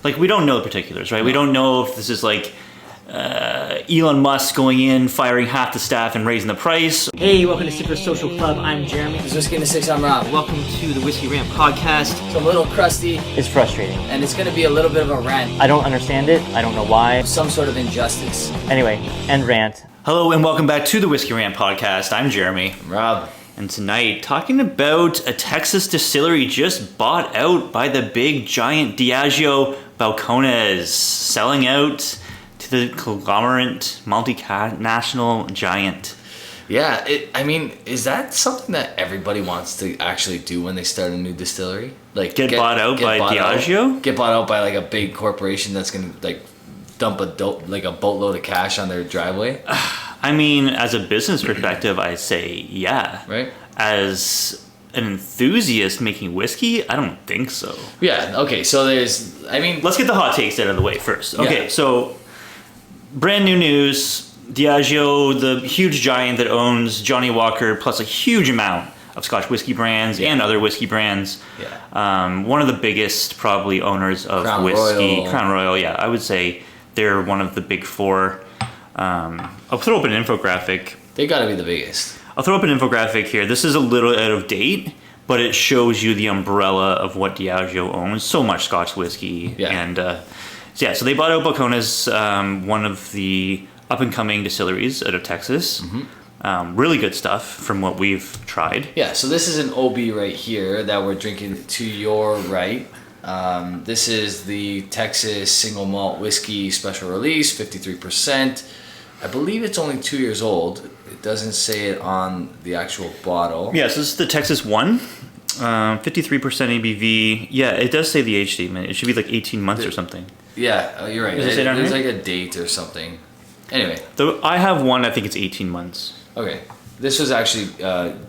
Like, we don't know the particulars, right? No. We don't know if this is like Elon Musk going in, firing half the staff and raising the price. Hey, welcome to Super Social Club. I'm Jeremy. This is Whisky Rant 6. I'm Rob. Welcome to the Whisky Rant Podcast. It's a little crusty. It's frustrating. And it's going to be a little bit of a rant. I don't understand it. I don't know why. Some sort of injustice. Anyway, end rant. Hello and welcome back to the Whisky Rant Podcast. I'm Jeremy. I'm Rob. And tonight, talking about a Texas distillery just bought out by the big giant DIAGEO Balcones, selling out to the conglomerate multinational giant. Yeah, is that something that everybody wants to actually do when they start a new distillery? Like get bought out by DIAGEO? Get bought out by like a big corporation that's gonna like dump a boatload of cash on their driveway? I mean, as a business perspective, I say yeah. Right. As an enthusiast making whiskey, I don't think so. Yeah, okay, so let's get the hot takes out of the way first. Okay, yeah. So brand new news, Diageo, the huge giant that owns Johnnie Walker plus a huge amount of Scotch whiskey brands and other whiskey brands. Yeah. One of the biggest probably owners of Crown whiskey. Royal. Crown Royal, yeah. I would say they're one of the big four. I'll throw up an infographic. They gotta be the biggest. I'll throw up an infographic here. This is a little out of date, but it shows you the umbrella of what Diageo owns. So much Scotch whiskey. Yeah. And so they bought out Balcones, one of the up-and-coming distilleries out of Texas. Mm-hmm. Really good stuff from what we've tried. Yeah, so this is an OB right here that we're drinking to your right. This is the Texas single malt whiskey special release, 53%. I believe it's only 2 years old. It doesn't say it on the actual bottle. Yeah, so this is the Texas one, 53% ABV. Yeah, it does say the age statement. It should be like 18 months or something. Yeah, you're right. There's like a date or something. Anyway. Though I have one, I think it's 18 months. Okay. This was actually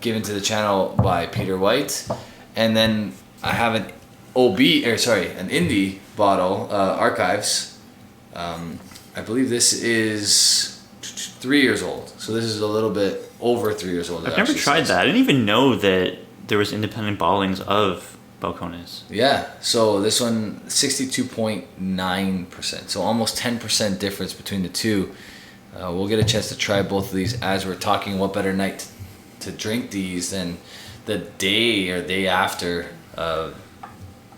given to the channel by Peter White. And then I have an indie bottle, Archives. I believe this is 3 years old. So this is a little bit over 3 years old. I've never tried that. I didn't even know that there was independent bottlings of Balcones. Yeah. So this one, 62.9%. So almost 10% difference between the two. We'll get a chance to try both of these as we're talking. What better night to drink these than the day after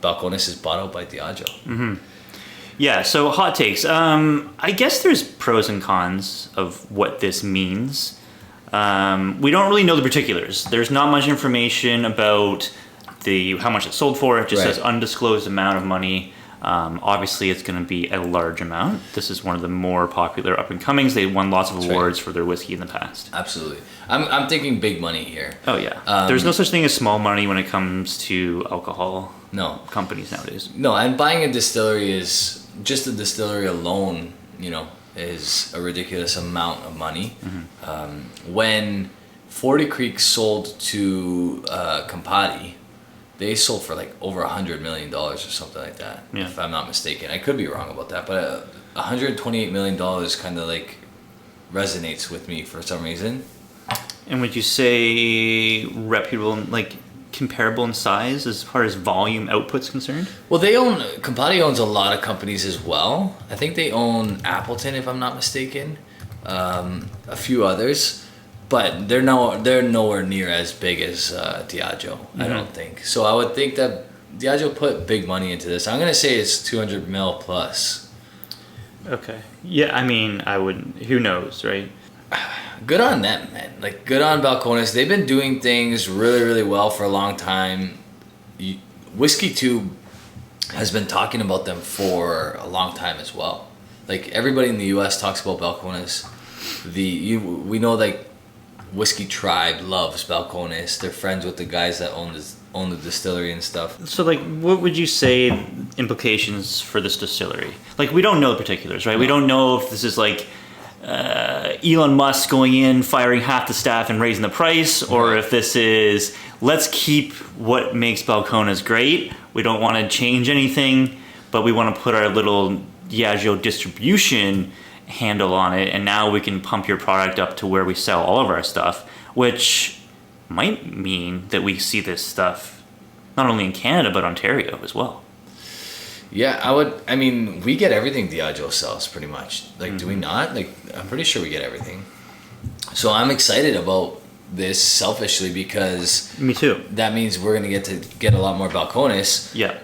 Balcones is bought out by Diageo. Mm-hmm. Yeah, so hot takes. I guess there's pros and cons of what this means. We don't really know the particulars. There's not much information about how much it sold for. It just says undisclosed amount of money. Obviously, it's going to be a large amount. This is one of the more popular up-and-comings. They won lots of awards for their whiskey in the past. Absolutely. I'm thinking big money here. Oh, yeah. There's no such thing as small money when it comes to alcohol companies nowadays. No, and buying a distillery is... Just the distillery alone, is a ridiculous amount of money. Mm-hmm. When 40 Creek sold to Campari, they sold for like over $100 million or something like that, if I'm not mistaken. I could be wrong about that, but $128 million kind of like resonates with me for some reason. And would you say reputable, like comparable in size as far as volume output's concerned? Well, Campari owns a lot of companies as well. I think they own Appleton, if I'm not mistaken, a few others, but they're nowhere near as big as Diageo. Mm-hmm. I don't think so. I would think that Diageo put big money into this. I'm gonna say it's 200 mil plus. Okay. Yeah, I mean, I wouldn't. Who knows, right? Good on them, man. Like, good on Balcones. They've been doing things really, really well for a long time. Whiskey Tube has been talking about them for a long time as well. Like, everybody in the U.S. talks about Balcones. We know, like, Whiskey Tribe loves Balcones. They're friends with the guys that own the distillery and stuff. So, like, what would you say implications for this distillery? Like, we don't know the particulars, right? No. We don't know if this is, like... Elon Musk going in, firing half the staff and raising the price, or if this is, let's keep what makes Balcones great. We don't want to change anything, but we want to put our little Diageo distribution handle on it, and now we can pump your product up to where we sell all of our stuff, which might mean that we see this stuff not only in Canada, but Ontario as well. Yeah, I mean, we get everything Diageo sells pretty much. Like, do we not? Like, I'm pretty sure we get everything. So I'm excited about this selfishly because Me too. that means we're going to get a lot more balcones. Yeah.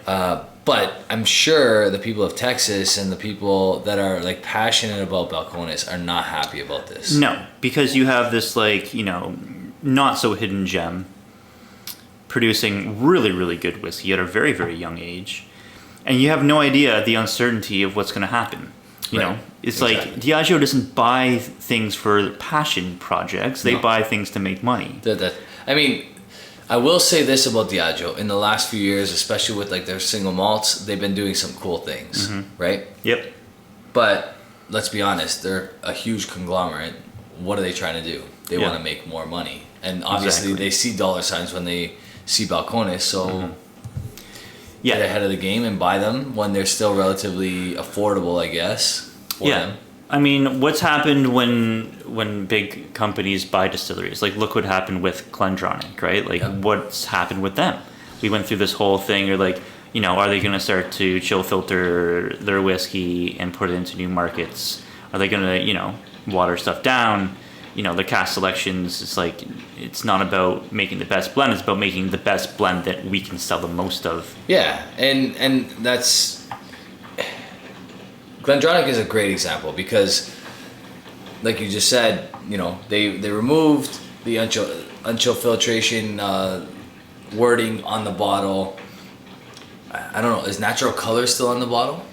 But I'm sure the people of Texas and the people that are like passionate about balcones are not happy about this. No, because you have this like, not so hidden gem producing really, really good whiskey at a very, very young age. And you have no idea the uncertainty of what's going to happen. You know, it's exactly. like Diageo doesn't buy things for passion projects. They buy things to make money. I mean, I will say this about Diageo. In the last few years, especially with like their single malts, they've been doing some cool things, right? Yep. But let's be honest, they're a huge conglomerate. What are they trying to do? They want to make more money. And obviously they see dollar signs when they see balcones, so get ahead of the game and buy them when they're still relatively affordable, I guess, for them. I mean, what's happened when big companies buy distilleries? Like, look what happened with GlenAllachie, right? Like, what's happened with them? We went through this whole thing, or like, are they going to start to chill filter their whiskey and put it into new markets? Are they going to, water stuff down? The cask selections, it's like, it's not about making the best blend, it's about making the best blend that we can sell the most of. Yeah, and that's... GlenAllachie is a great example because, like you just said, they removed the unchill filtration wording on the bottle. I don't know, is natural color still on the bottle?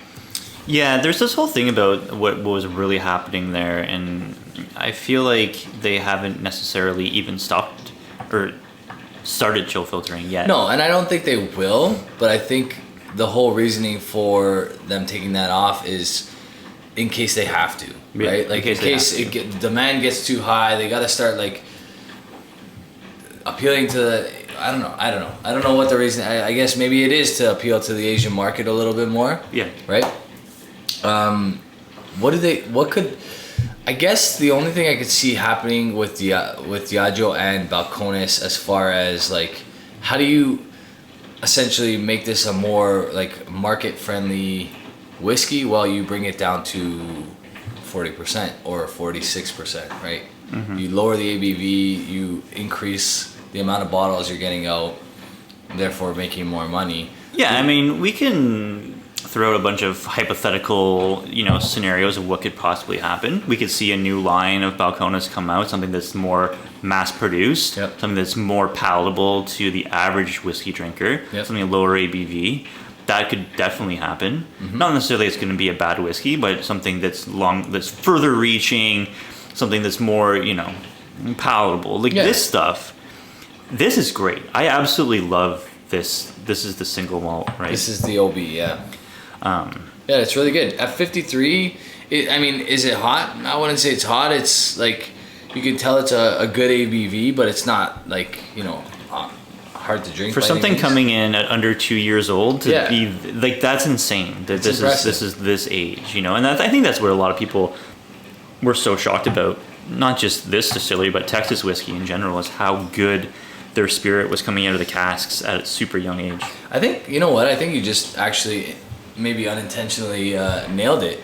Yeah, there's this whole thing about what was really happening there, and I feel like they haven't necessarily even stopped or started chill filtering yet. No, and I don't think they will, but I think the whole reasoning for them taking that off is in case they have to, right? Like in case demand gets too high, they got to start like appealing to the... I don't know what the reason... I guess maybe it is to appeal to the Asian market a little bit more. Yeah. Right? What could... I guess the only thing I could see happening with Diageo and Balcones as far as like, how do you essentially make this a more like market friendly whiskey while you bring it down to 40% or 46%, right? You lower the ABV, you increase the amount of bottles you're getting out, therefore making more money. Yeah, I mean, we can throw out a bunch of hypothetical, scenarios of what could possibly happen. We could see a new line of Balcones come out, something that's more mass-produced, something that's more palatable to the average whiskey drinker, something lower ABV. That could definitely happen. Not necessarily it's going to be a bad whiskey, but something that's further reaching, something that's more, palatable. Like this stuff, this is great. I absolutely love this. This is the single malt, right? This is the OB, yeah. It's really good. At 53, is it hot? I wouldn't say it's hot. It's like, you can tell it's a good ABV, but it's not like, hard to drink. For something coming in at under 2 years old to be like, that's insane. That this is this age, and I think that's what a lot of people were so shocked about. Not just this distillery, but Texas whiskey in general, is how good their spirit was coming out of the casks at a super young age. I think, I think you just actually maybe unintentionally nailed it.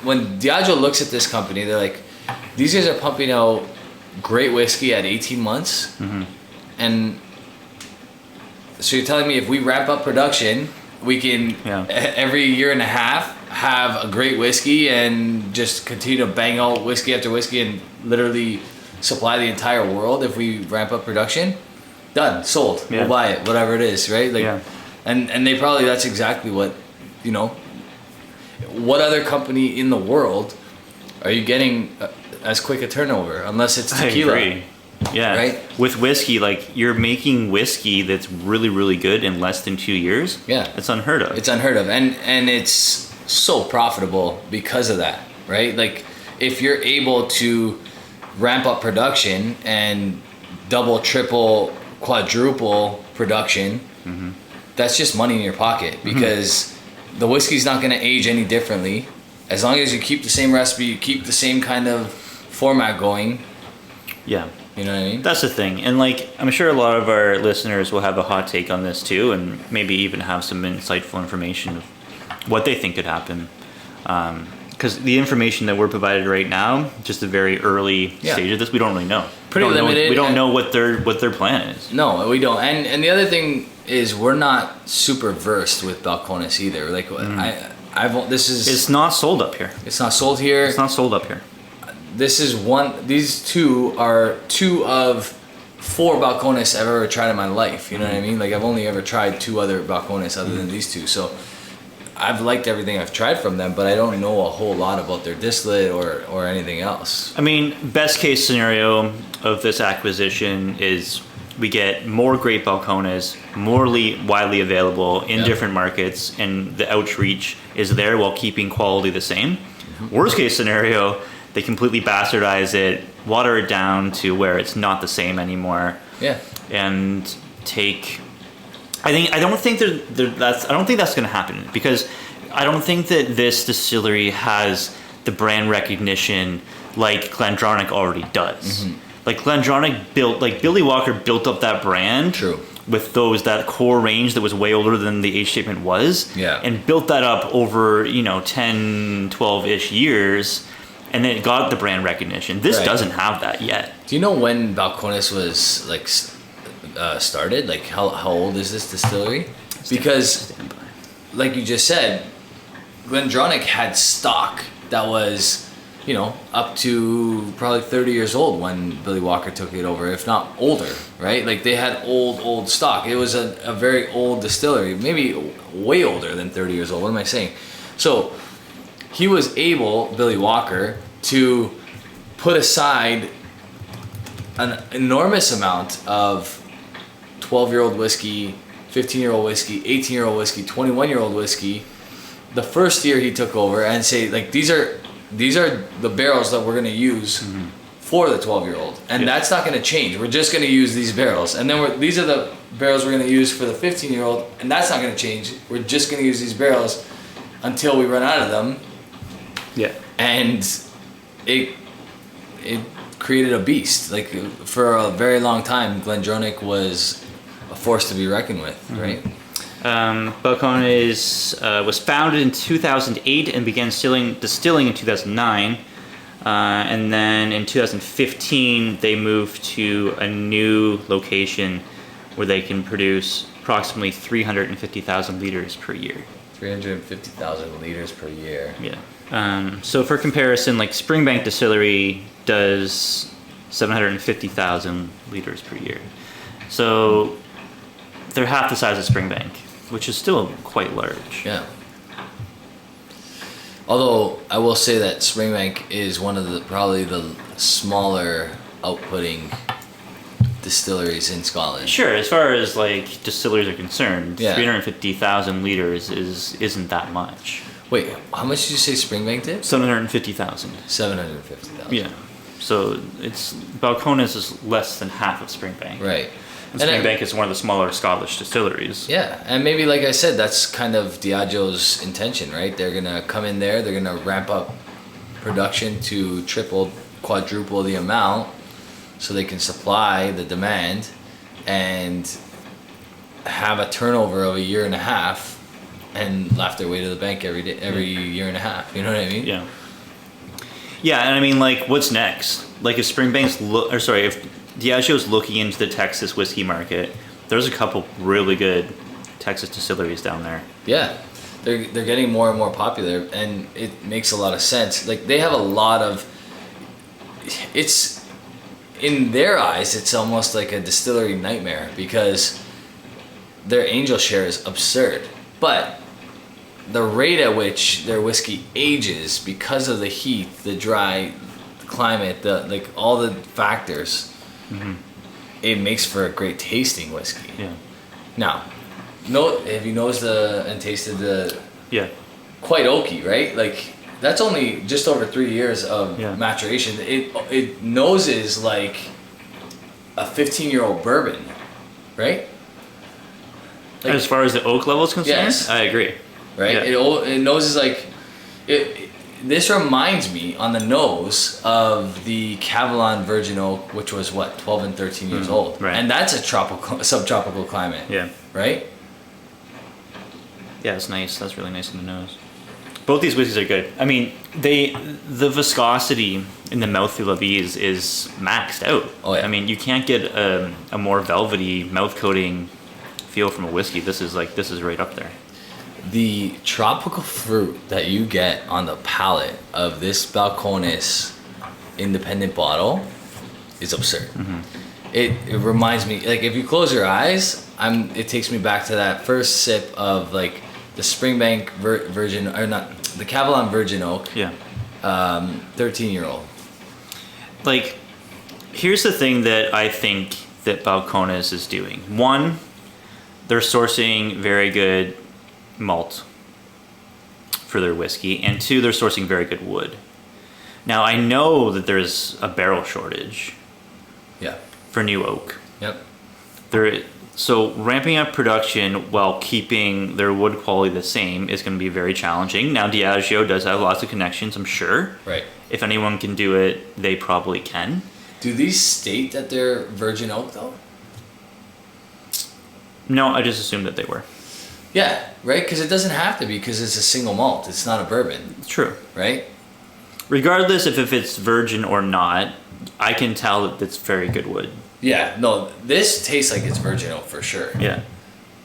When Diageo looks at this company, they're like, these guys are pumping out great whiskey at 18 months. And so you're telling me if we ramp up production, we can every year and a half have a great whiskey and just continue to bang out whiskey after whiskey and literally supply the entire world if we ramp up production? Done, sold. We'll buy it, whatever it is, right? Like, and they probably, that's exactly what, what other company in the world are you getting as quick a turnover, unless it's tequila? I agree. Yeah. Right? With whiskey, like, you're making whiskey that's really, really good in less than 2 years. Yeah. It's unheard of. It's unheard of. And it's so profitable because of that, right? Like, if you're able to ramp up production and double, triple, quadruple production, that's just money in your pocket, because the whiskey's not going to age any differently. As long as you keep the same recipe, you keep the same kind of format going. Yeah. You know what I mean? That's the thing. And like, I'm sure a lot of our listeners will have a hot take on this too, and maybe even have some insightful information of what they think could happen. Because the information that we're provided right now, just a very early stage of this, we don't really know. Pretty limited. We don't know what their plan is. No, we don't. And the other thing is, we're not super versed with balcones either. Like It's not sold up here. It's not sold here. It's not sold up here. These two are 2 of 4 balcones I've ever tried in my life. You know what I mean? Like, I've only ever tried 2 other balcones other than these 2. So I've liked everything I've tried from them, but I don't know a whole lot about their distillate or anything else. I mean, best case scenario of this acquisition is we get more great balcones, more widely available in different markets, and the outreach is there while keeping quality the same. Worst case scenario, they completely bastardize it, water it down to where it's not the same anymore. Yeah. And take. I don't think that's going to happen, because I don't think that this distillery has the brand recognition like GlenDronach already does. Like Billy Walker built up that brand. True. With that core range that was way older than the age statement was. Yeah. And built that up over 10, 12-ish years. And then it got the brand recognition. This doesn't have that yet. Do you know when Balcones was like started? Like, how old is this distillery? Because, like you just said, GlenDronach had stock that was, up to probably 30 years old when Billy Walker took it over, if not older, right? Like, they had old stock. It was a very old distillery, maybe way older than 30 years old. What am I saying? So he was able, Billy Walker, to put aside an enormous amount of 12-year-old whiskey, 15-year-old whiskey, 18-year-old whiskey, 21-year-old whiskey the first year he took over, and say, like, these are the barrels that we're going to use for the 12-year-old, and that's not going to change. We're just going to use these barrels, and then these are the barrels we're going to use for the 15-year-old, and that's not going to change. We're just going to use these barrels until we run out of them. Yeah. And it created a beast. Like, for a very long time, GlenDronach was a force to be reckoned with, right? Balcones was founded in 2008 and began distilling in 2009. And then in 2015, they moved to a new location where they can produce approximately 350,000 liters per year. 350,000 liters per year. Yeah. So for comparison, like Springbank Distillery does 750,000 liters per year. So they're half the size of Springbank, which is still quite large. Yeah. Although I will say that Springbank is one of probably the smaller outputting distilleries in Scotland. Sure, as far as like distilleries are concerned, Yeah. 350,000 liters isn't that much. Wait, how much did you say Springbank did? 750,000. 750,000. Yeah. So it's Balcones is less than half of Springbank. Right. And Springbank is one of the smaller Scottish distilleries. Yeah, and maybe, like I said, that's kind of Diageo's intention, right? They're gonna come in there, they're gonna ramp up production to triple, quadruple the amount, so they can supply the demand and have a turnover of a year and a half, and laugh their way to the bank every year and a half. You know what I mean? Yeah. Yeah, and I mean, like, what's next? Like, if if Diageo's looking into the Texas whiskey market, there's a couple really good Texas distilleries down there. Yeah, they're getting more and more popular, and it makes a lot of sense. Like, they have a lot of. It's in their eyes, it's almost like a distillery nightmare because their angel share is absurd, but the rate at which their whiskey ages because of the heat, the dry climate, all the factors, it makes for a great tasting whiskey. Yeah. Now, have you noticed and tasted the? Yeah. Quite oaky, right? Like, that's only just over 3 years of maturation. It noses like a 15-year-old bourbon, right? Like, as far as the oak level is concerned, yes. I agree. Right? Yeah. It noses like this reminds me on the nose of the Cavalon Virgin Oak, which was what, 12 and 13 years old. Right. And that's a subtropical climate. Yeah. Right? Yeah, it's nice. That's really nice in the nose. Both these whiskeys are good. I mean, the viscosity in the mouthfeel of these is maxed out. Oh, yeah. I mean, you can't get a more velvety mouth coating feel from a whiskey. This is right up there. The tropical fruit that you get on the palate of this Balcones independent bottle is absurd. Mm-hmm. It reminds me, like, if you close your eyes, it takes me back to that first sip of like the Springbank Virgin, or not, the Cavalon Virgin Oak. Yeah. 13-year-old. Like, here's the thing that I think that Balcones is doing. One, they're sourcing very good malt for their whiskey, and two, they're sourcing very good wood. Now, I know that there's a barrel shortage. Yeah. For new oak. Yep. So ramping up production while keeping their wood quality the same is going to be very challenging. Now, Diageo does have lots of connections, I'm sure. Right. If anyone can do it, they probably can. Do these state that they're virgin oak though? No, I just assumed that they were. Yeah, right? Because it doesn't have to be, because it's a single malt. It's not a bourbon. It's true. Right? Regardless if it's virgin or not, I can tell that it's very good wood. Yeah, no, this tastes like it's virgin oak for sure. Yeah.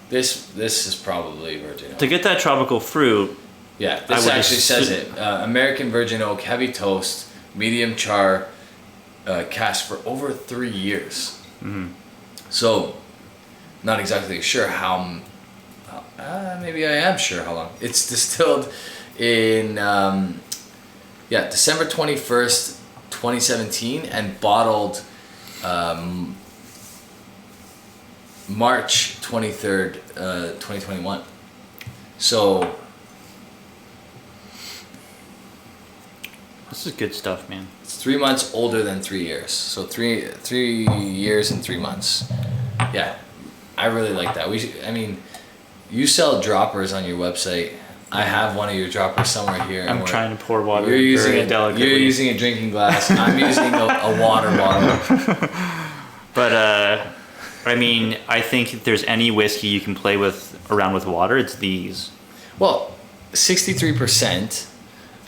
This is probably virgin oak. To get that tropical fruit. Yeah, this actually says it. American virgin oak, heavy toast, medium char, cask for over 3 years. Mm-hmm. So, not exactly sure how. Maybe I am sure how long. It's distilled in December 21st, 2017, and bottled March 23rd, 2021. So This is good stuff, man. it's 3 months older than 3 years. So three years and 3 months. Yeah, I really like that. You sell droppers on your website. I have one of your droppers somewhere here. I'm trying to pour water You're very delicately. You're using a drinking glass. I'm using a water bottle. But I mean, I think if there's any whiskey you can play around with water, it's these. Well, 63%.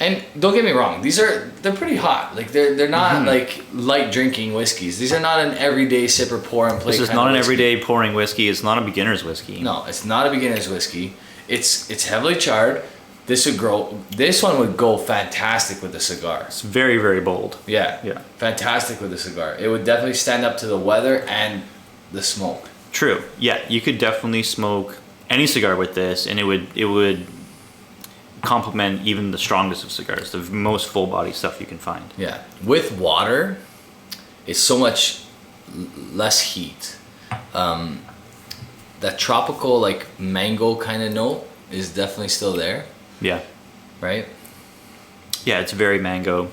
And don't get me wrong, they're pretty hot. Like they're not like light drinking whiskeys. These are not an everyday sip or pour and play. This is kind not of an whiskey. everyday pouring whiskey. It's not a beginner's whiskey. No, it's not a beginner's whiskey. It's heavily charred. This one would go fantastic with a cigar. It's very, very bold. Yeah. Fantastic with a cigar. It would definitely stand up to the weather and the smoke. True. Yeah, you could definitely smoke any cigar with this, and it would complement even the strongest of cigars, the most full body stuff you can find. Yeah. With water, it's so much less heat. That tropical like mango kind of note is definitely still there. Yeah. Right? Yeah, it's very mango,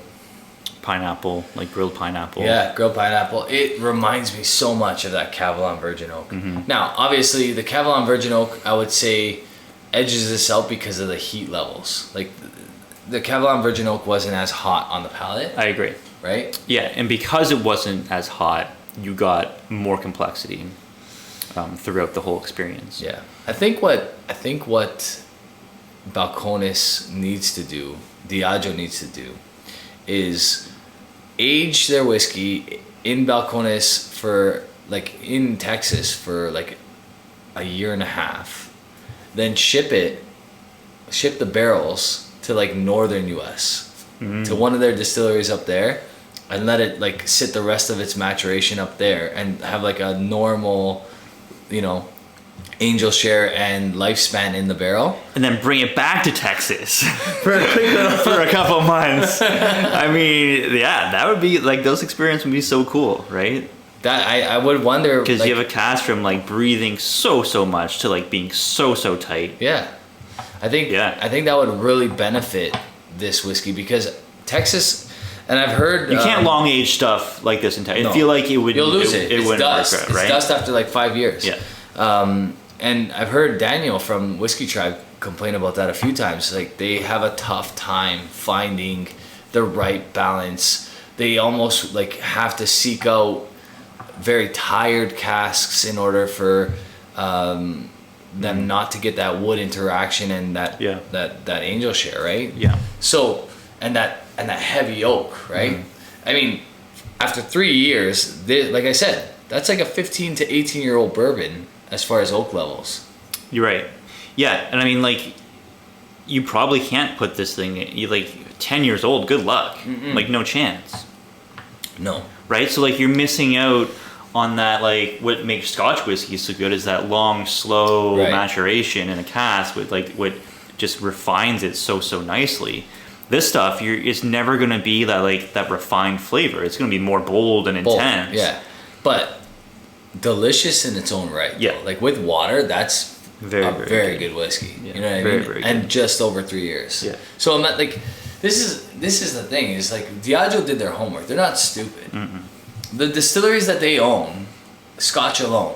pineapple, like grilled pineapple. Yeah, grilled pineapple. It reminds me so much of that Cavalon Virgin Oak. Mm-hmm. Now, obviously, the Cavalon Virgin Oak, I would say, edges this out because of the heat levels. Like, the Cavalon Virgin Oak wasn't as hot on the palate. I agree. Right? Yeah, and because it wasn't as hot, you got more complexity throughout the whole experience. Yeah. I think what Balcones needs to do, Diageo needs to do, is age their whiskey in Balcones for, like, in Texas for, like, a year and a half. Then ship the barrels to, like, northern US, to one of their distilleries up there, and let it, like, sit the rest of its maturation up there and have, like, a normal, angel share and lifespan in the barrel. And then bring it back to Texas for a couple months. I mean, yeah, that would be, like, those experiences would be so cool, right? That I would wonder, because like, you have a cask from, like, breathing so much to, like, being so tight. Yeah, I think that would really benefit this whiskey, because Texas, and I've heard you can't long age stuff like this in Texas. I feel like it would. You'll lose it. It's wouldn't dust. work out, right? It's dust after like 5 years. Yeah. And I've heard Daniel from Whiskey Tribe complain about that a few times. Like they have a tough time finding the right balance. They almost like have to seek out very tired casks in order for them not to get that wood interaction and that angel share, right? Yeah. So and that heavy oak, right? I mean, after 3 years, like I said, that's like a 15 to 18-year-old bourbon as far as oak levels. You're right. Yeah, and I mean, like, you probably can't put this thing, like, 10 years old, good luck. Like, no chance. No. Right? So, like, you're missing out on that, like, what makes Scotch whiskey so good is that long, slow maturation in a cask with, like, what just refines it so nicely. This stuff, it's never going to be that, like, that refined flavor. It's going to be more bold and intense. Yeah. But delicious in its own right. Yeah. Like, with water, that's very good whiskey. Yeah. You know what I mean? Very and just over 3 years. Yeah. So I'm not like, this is the thing, is like Diageo did their homework. They're not stupid. The distilleries that they own, Scotch alone,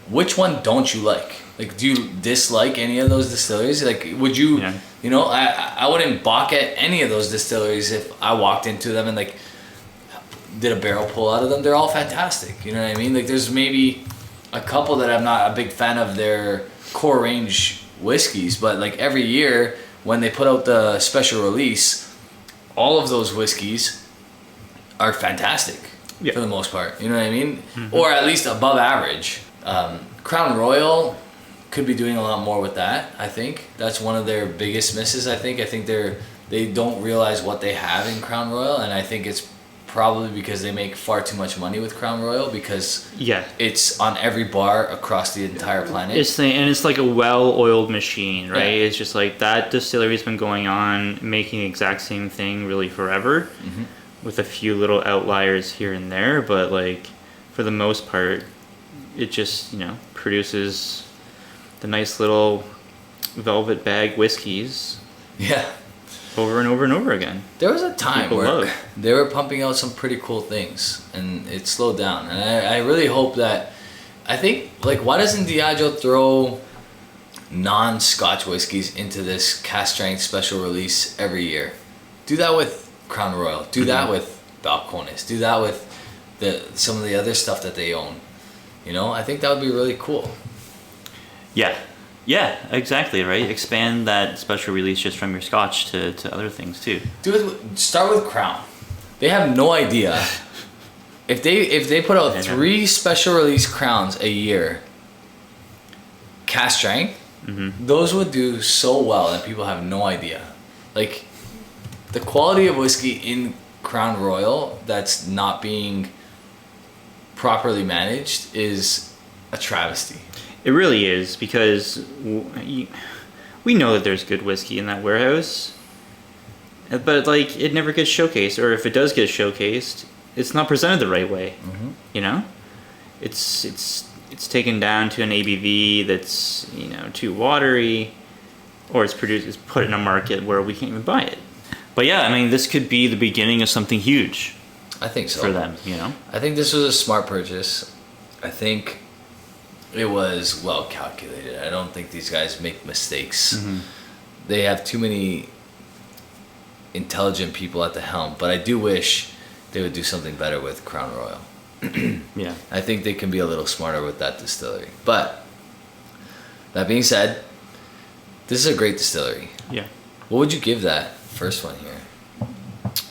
which one don't you like? Like, do you dislike any of those distilleries? Like, would you, you know, I wouldn't balk at any of those distilleries if I walked into them and like did a barrel pull out of them. They're all fantastic. You know what I mean? Like, there's maybe a couple that I'm not a big fan of their core range whiskeys, but like every year when they put out the special release, all of those whiskeys are fantastic for the most part. You know what I mean? Or at least above average. Crown Royal could be doing a lot more with that. I think that's one of their biggest misses. I think they don't realize what they have in Crown Royal, and I think it's probably because they make far too much money with Crown Royal because it's on every bar across the entire planet. It's like a well-oiled machine, right? It's just like that distillery's been going on making the exact same thing really forever, with a few little outliers here and there, but like for the most part, it just, you know, produces the nice little velvet bag whiskeys. Yeah. Over and over and over again. There was a time where they were pumping out some pretty cool things, and it slowed down. And I really hope that, I think, like, why doesn't Diageo throw non-Scotch whiskeys into this cask strength special release every year? Do that with Crown Royal. Do that with Balcones. Do that with some of the other stuff that they own. You know, I think that would be really cool. Yeah, exactly, right? Expand that special release just from your Scotch to other things too. Start with Crown. They have no idea. If they put out 3 special release Crowns a year, cask strength, those would do so well and people have no idea. Like, the quality of whiskey in Crown Royal that's not being properly managed is a travesty. It really is, because we know that there's good whiskey in that warehouse, but like it never gets showcased, or if it does get showcased, it's not presented the right way. You know, it's taken down to an ABV that's, you know, too watery, or it's put in a market where we can't even buy it. But yeah, I mean, this could be the beginning of something huge. I think so. For them, you know. I think this was a smart purchase. I think it was well calculated. I don't think these guys make mistakes. They have too many intelligent people at the helm, but I do wish they would do something better with Crown Royal. Yeah. I think they can be a little smarter with that distillery. But that being said, this is a great distillery. Yeah. What would you give that first one here?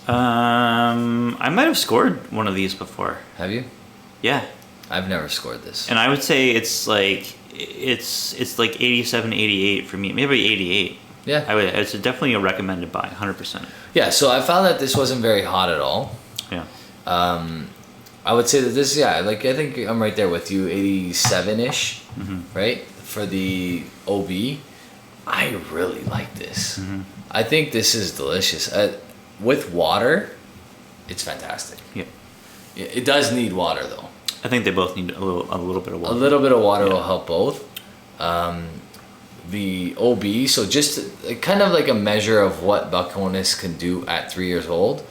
I might have scored one of these before. Have you? Yeah. I've never scored this. And I would say it's like 87, 88 for me. Maybe 88. Yeah. It's definitely a recommended buy, 100%. Yeah, so I found that this wasn't very hot at all. Yeah. I would say that this, I think I'm right there with you, 87-ish, right? For the OB. I really like this. I think this is delicious. With water, it's fantastic. Yeah. It does need water, though. I think they both need a little bit of water. A little bit of water will help both. The OB, so just kind of like a measure of what Balcones can do at 3 years old,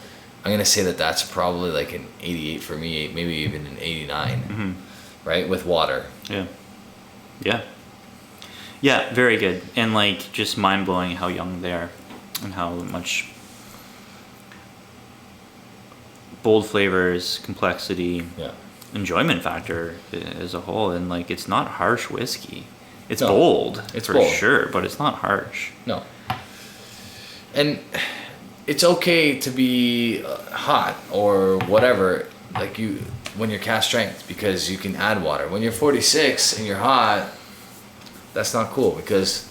I'm going to say that that's probably like an 88 for me, maybe even an 89, right, with water. Yeah. Yeah. Yeah, very good. And like just mind blowing how young they are and how much bold flavors, complexity, Yeah. enjoyment factor as a whole. And like it's not harsh whiskey. It's No, bold, it's for bold. sure, but it's not harsh. No. And it's okay to be hot or whatever, like you when you're cask strength, because you can add water. When you're 46 and you're hot, that's not cool, because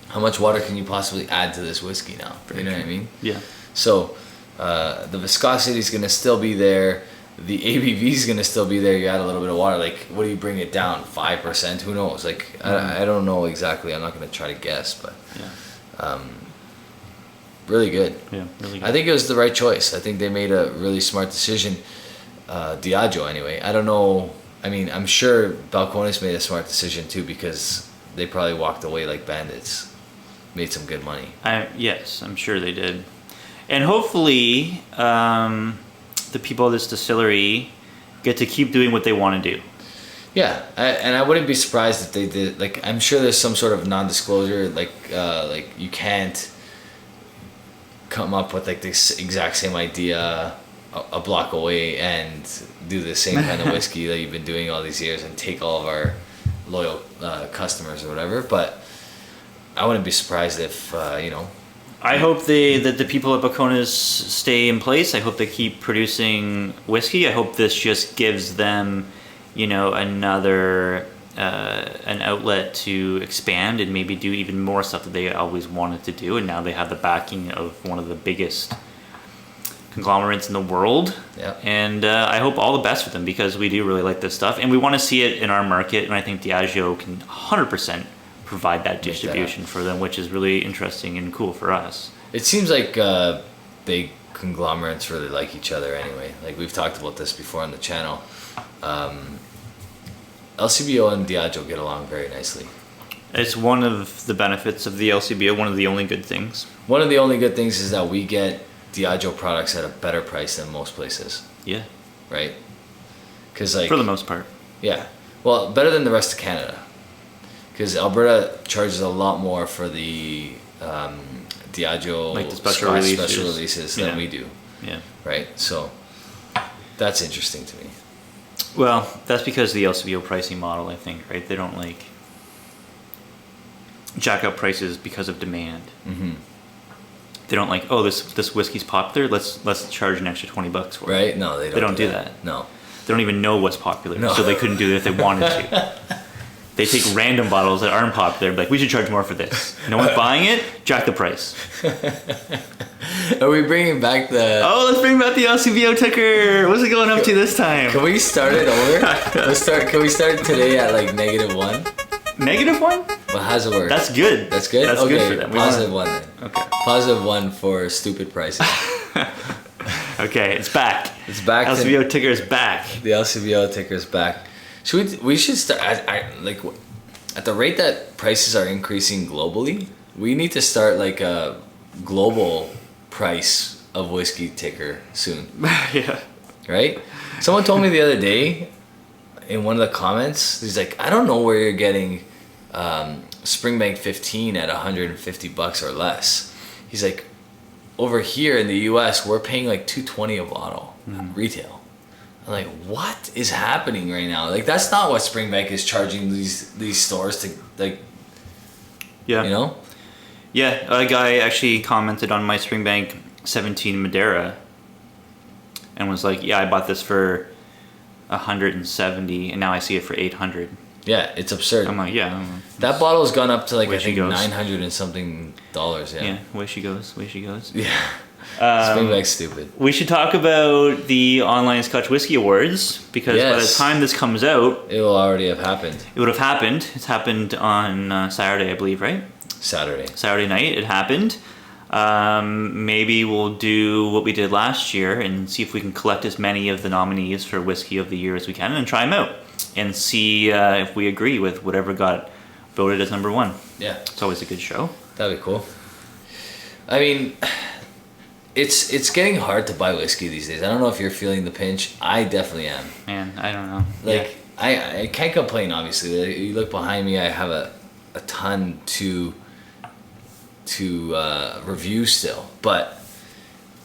how much water can you possibly add to this whiskey now? You know what I mean? Yeah. So the viscosity is going to still be there. The ABV is going to still be there. You add a little bit of water. Like, what do you bring it down? 5%? Who knows? Like, I don't know exactly. I'm not going to try to guess, but Yeah. really good. Yeah, really good. I think it was the right choice. I think they made a really smart decision. Diageo, anyway. I don't know. I mean, I'm sure Balcones made a smart decision too, because they probably walked away like bandits. Made some good money. Yes, I'm sure they did. And hopefully, the people of this distillery get to keep doing what they want to do. Yeah, and I wouldn't be surprised if they did. Like, I'm sure there's some sort of non-disclosure. Like you can't come up with like this exact same idea a block away and do the same kind of whiskey that you've been doing all these years and take all of our loyal customers or whatever. But I wouldn't be surprised if I hope that the people at Balcones stay in place. I hope they keep producing whiskey. I hope this just gives them, another an outlet to expand and maybe do even more stuff that they always wanted to do. And now they have the backing of one of the biggest conglomerates in the world. Yeah. And I hope all the best for them, because we do really like this stuff and we want to see it in our market. And I think Diageo can 100% provide that distribution for them, which is really interesting and cool for us. It seems like big conglomerates really like each other anyway. Like, we've talked about this before on the channel. LCBO and Diageo get along very nicely. It's one of the benefits of the LCBO, one of the only good things. One of the only good things is that we get Diageo products at a better price than most places, Yeah, right? Because like, for the most part. yeah, well, better than the rest of Canada. Because Alberta charges a lot more for the Diageo Like the special releases than Yeah. we do, Yeah. right? So that's interesting to me. Well, that's because of the LCBO pricing model, I think, right? They don't like jack up prices because of demand. Mm-hmm. They don't like, oh, this whiskey's popular. Let's charge an extra $20 for it. Right? No, they don't do that. No. They don't even know what's popular, No. so they couldn't do it if they wanted to. They take random bottles that aren't popular, and be like, we should charge more for this. No one's buying it, jack the price. Are we bringing back the... Oh, let's bring back the LCBO ticker. What's it going up to this time? Can we start it over? Can we start today at like -1? -1? Well, how's it work? That's good. That's good? That's okay, good for them. +1 then. Okay. +1 for stupid prices. Okay, it's back. It's back. LCBO ticker is back. The LCBO ticker is back. We should start at the rate that prices are increasing globally. We need to start like a global price of whiskey ticker soon. Yeah. Right? Someone told me the other day in one of the comments, he's like, I don't know where you're getting Springbank 15 at $150 or less. He's like, over here in the US, we're paying like $2.20 a bottle retail. I'm like, what is happening right now? Like, that's not what Springbank is charging these stores to, like, Yeah. you know? Yeah, a guy actually commented on my Springbank 17 Madeira and was like, yeah, I bought this for 170 and now I see it for 800. Yeah, it's absurd. I'm like, yeah. That bottle's gone up to like, Way I she think goes. 900 and something dollars. Yeah. Yeah, way she goes. Yeah. Springbank's stupid. We should talk about the online Scotch Whisky Awards, because by the Yes. time this comes out, It will already have happened. it would have happened. It's happened on Saturday, I believe, right? Saturday night, it happened. Maybe we'll do what we did last year and see if we can collect as many of the nominees for Whiskey of the Year as we can and try them out and see if we agree with whatever got voted as number one. Yeah. It's always a good show. That'd be cool. I mean, it's getting hard to buy whiskey these days. I don't know if you're feeling the pinch. I definitely am. Man, I don't know. Like, I can't complain, obviously. You look behind me, I have a a ton to review still, but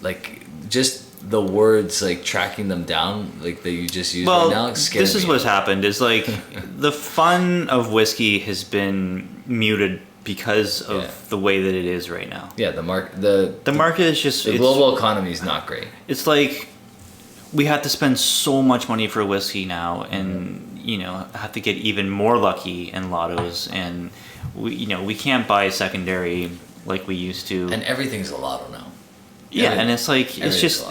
like just the words, like tracking them down, like that you just used right now, this is what's happened is like the fun of whiskey has been muted because of the way that it is right now. Yeah, the market is just, the global economy is not great. It's like we have to spend so much money for whiskey now, and you know, have to get even more lucky in lottos, and we can't buy secondary like we used to. And everything's a lotto now. Yeah, and it's like it's just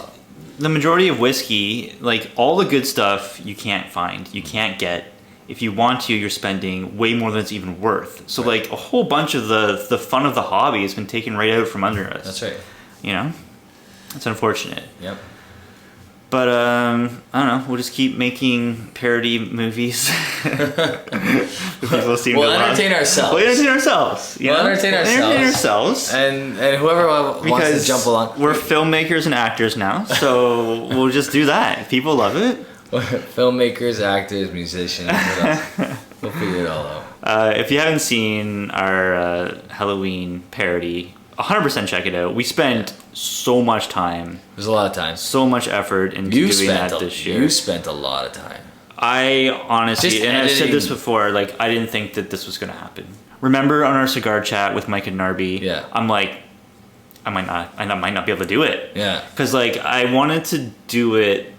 the majority of whiskey, like all the good stuff you can't find, you can't get. If you want to, you're spending way more than it's even worth. So like a whole bunch of the fun of the hobby has been taken right out from under us. That's right. You know? It's unfortunate. Yep. But I don't know, we'll just keep making parody movies. People seem we'll entertain ourselves. We'll entertain ourselves. We'll entertain ourselves. And whoever wants to jump along. We're filmmakers and actors now, so we'll just do that. People love it. Filmmakers, actors, musicians, we'll figure it all out. If you haven't seen our Halloween parody, 100% check it out. We spent so much time. There's a lot of time. So much effort into doing that this year. You spent a lot of time. I honestly, and I've said this before, like I didn't think that this was going to happen. Remember on our cigar chat with Mike and Narby? Yeah. I'm like, I might not be able to do it. Yeah. Because like I wanted to do it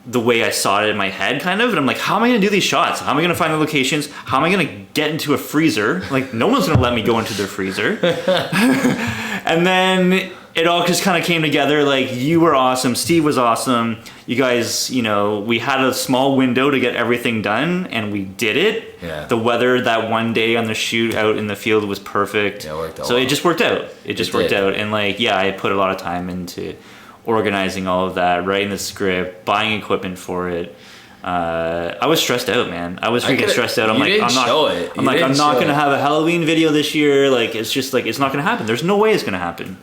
the way I saw it in my head, kind of, and I'm like, how am I gonna do these shots? How am I gonna find the locations? How am I gonna get into a freezer? Like, no one's gonna let me go into their freezer. And then it all just kind of came together. Like, you were awesome, Steve was awesome. You guys, we had a small window to get everything done, and we did it. Yeah. The weather that one day on the shoot out in the field was perfect. Yeah, it worked out. So it just worked out. It just worked out, and like, yeah, I put a lot of time into organizing all of that, writing the script, buying equipment for it. I was stressed out, man. I was freaking stressed out. I'm like, I'm not gonna have a Halloween video this year. Like, it's just like, it's not gonna happen. There's no way it's gonna happen.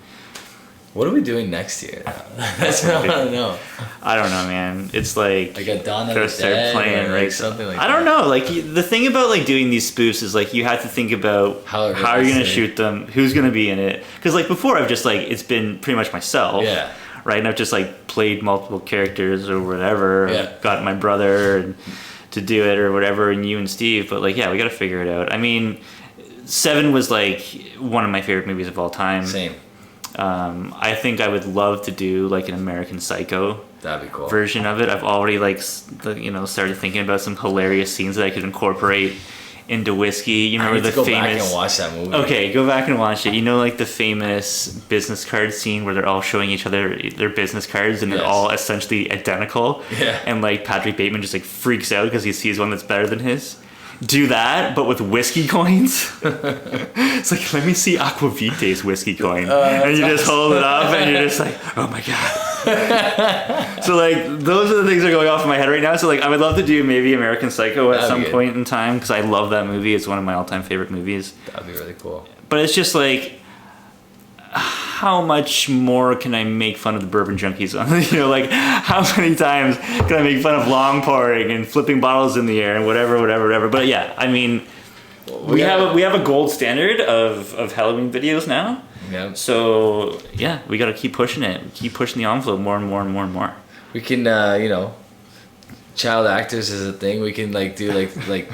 What are we doing next year? That's what I don't know. I don't know, man. It's like a Dawn of gotta the start Dead playing, right? Something like I don't know. Like, the thing about like doing these spoofs is like you have to think about how you're gonna shoot them, who's gonna be in it. Because like before, I've just like, it's been pretty much myself. Yeah. Right, and I've just like played multiple characters or whatever. Yeah. Got my brother to do it or whatever, and you and Steve. But like, yeah, we got to figure it out. I mean, Seven was like one of my favorite movies of all time. Same. I think I would love to do like an American Psycho. That'd be cool. Version of it. I've already like started thinking about some hilarious scenes that I could incorporate into whiskey. You remember the famous? Back and watch that movie. Okay, go back and watch it. You know, like the famous business card scene where they're all showing each other their business cards and they're all essentially identical. Yeah. And like Patrick Bateman just like freaks out because he sees one that's better than his. Do that, but with whiskey coins. It's like, let me see Aquavite's whiskey coin, and you just hold it up, and you're just like, oh my god. So like, those are the things that are going off in my head right now. So like, I would love to do maybe American Psycho at some point in time because I love that movie. It's one of my all-time favorite movies. That'd be really cool. But it's just like, how much more can I make fun of the bourbon junkies on? Like how many times can I make fun of long pouring and flipping bottles in the air and whatever. But yeah, I mean, we have a gold standard of Halloween videos now. Yeah. So yeah, we got to keep pushing it. Keep pushing the envelope more and more and more and more. We can, child actors is a thing. We can like do like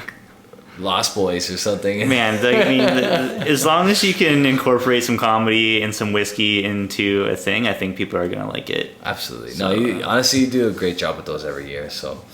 Lost Boys or something. Man, I mean, as long as you can incorporate some comedy and some whiskey into a thing, I think people are gonna like it. Absolutely. So, no, honestly, you do a great job with those every year. So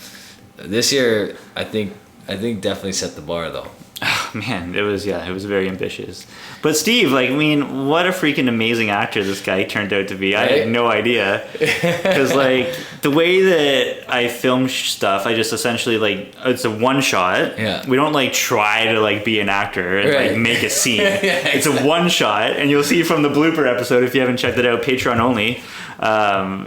this year, I think definitely set the bar though. Oh, man, it was very ambitious. But Steve, like, I mean, what a freaking amazing actor this guy turned out to be. Right? I had no idea. Because, like, the way that I film stuff, I just essentially, like, it's a one shot. Yeah. We don't, like, try to, like, be an actor and, like, make a scene. Yeah, exactly. It's a one shot. And you'll see from the blooper episode, if you haven't checked it out, Patreon only,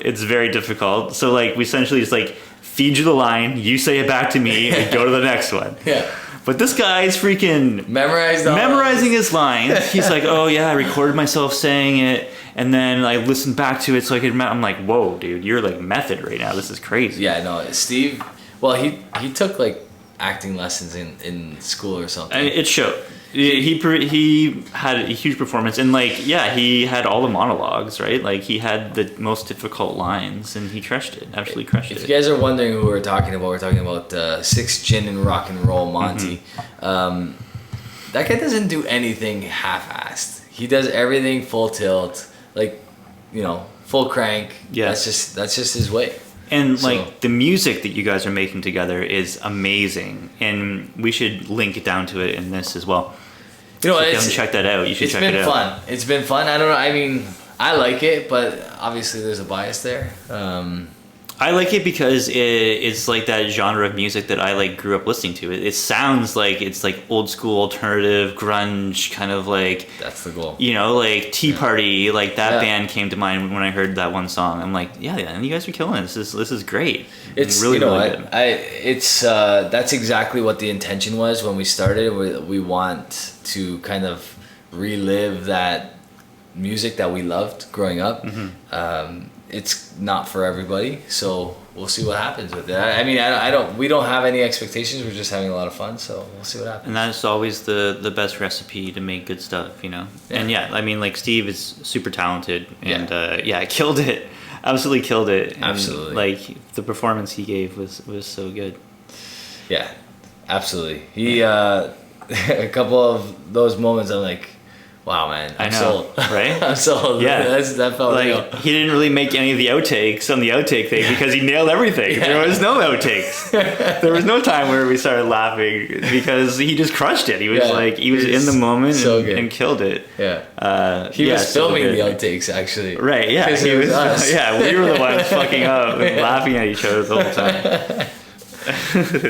it's very difficult. So, like, we essentially just, like, feed you the line, you say it back to me, and go to the next one. Yeah. But this guy's freaking memorizing his lines. He's like, oh yeah, I recorded myself saying it, and then I listened back to it so I could. I'm like, whoa, dude, you're like method right now. This is crazy. Yeah, no, Steve. Well, he took like acting lessons in school or something. I mean, it showed. He had a huge performance, and like, yeah, he had all the monologues, right? Like, he had the most difficult lines, and he crushed it. Absolutely crushed it. If you guys are wondering who we're talking about 6 Gin and Rock and Roll Monty. That guy doesn't do anything half-assed. He does everything full tilt, like, you know, full crank. Yeah. That's just his way. And like, the music that you guys are making together is amazing, and we should link it down to it in this as well. You know, so if you haven't checked that out, you should check it out. It's been fun. It's been fun. I don't know. I mean, I like it, but obviously there's a bias there. I like it because it's like that genre of music that I like grew up listening to. It sounds like it's like old school alternative grunge kind of like. That's the goal. You know, like Tea Party, like that band came to mind when I heard that one song. I'm like, yeah, and you guys are killing it. This is great. It's really, you know, really good. That's exactly what the intention was when we started. We want to kind of relive that music that we loved growing up. It's not for everybody, so we'll see what happens with it. I mean, we don't have any expectations. We're just having a lot of fun, so we'll see what happens. And that's always the best recipe to make good stuff, you know. Yeah. And yeah, I mean, like, Steve is super talented, and killed it, absolutely killed it. And absolutely, like, the performance he gave was so good. Yeah, absolutely. He a couple of those moments, I'm like, wow, man, I'm sold. Right? I'm sold. Yeah. That felt like, real. He didn't really make any of the outtakes on the outtake thing because he nailed everything. Yeah. There was no outtakes. There was no time where we started laughing because he just crushed it. He was he was in the moment and killed it. Yeah. He was filming the outtakes, actually. Right, yeah. He was us. Yeah, we were the ones fucking up and laughing at each other the whole time.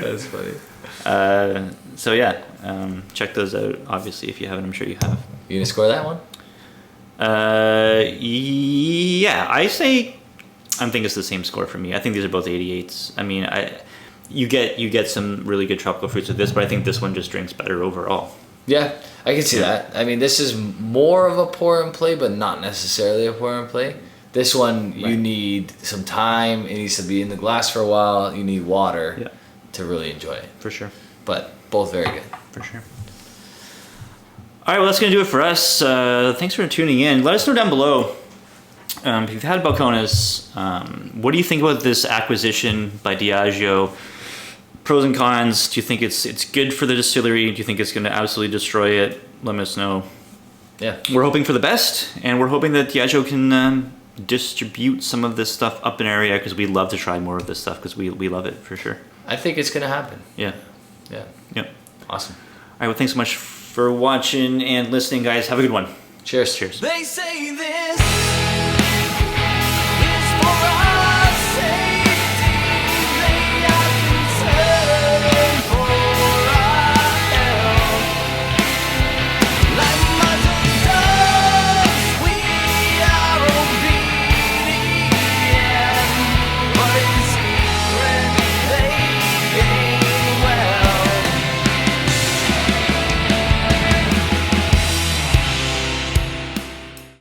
That's funny. So yeah, check those out. Obviously, if you haven't, I'm sure you have. You gonna score that one? Yeah, I think it's the same score for me. I think these are both 88s. I mean, you get some really good tropical fruits with this, but I think this one just drinks better overall. Yeah, I can see that. I mean, this is more of a pour and play, but not necessarily a pour and play. This one, you need some time. It needs to be in the glass for a while. You need water to really enjoy it. For sure. But both very good. For sure. All right, well, that's going to do it for us. Thanks for tuning in. Let us know down below if you've had Balcones. What do you think about this acquisition by Diageo? Pros and cons. Do you think it's good for the distillery? Do you think it's going to absolutely destroy it? Let us know. Yeah. We're hoping for the best, and we're hoping that Diageo can distribute some of this stuff up in area because we'd love to try more of this stuff because we love it for sure. I think it's going to happen. Yeah. Yeah. Yep. Awesome. All right, well, thanks so much for watching and listening, guys. Have a good one. Cheers. Cheers. They say this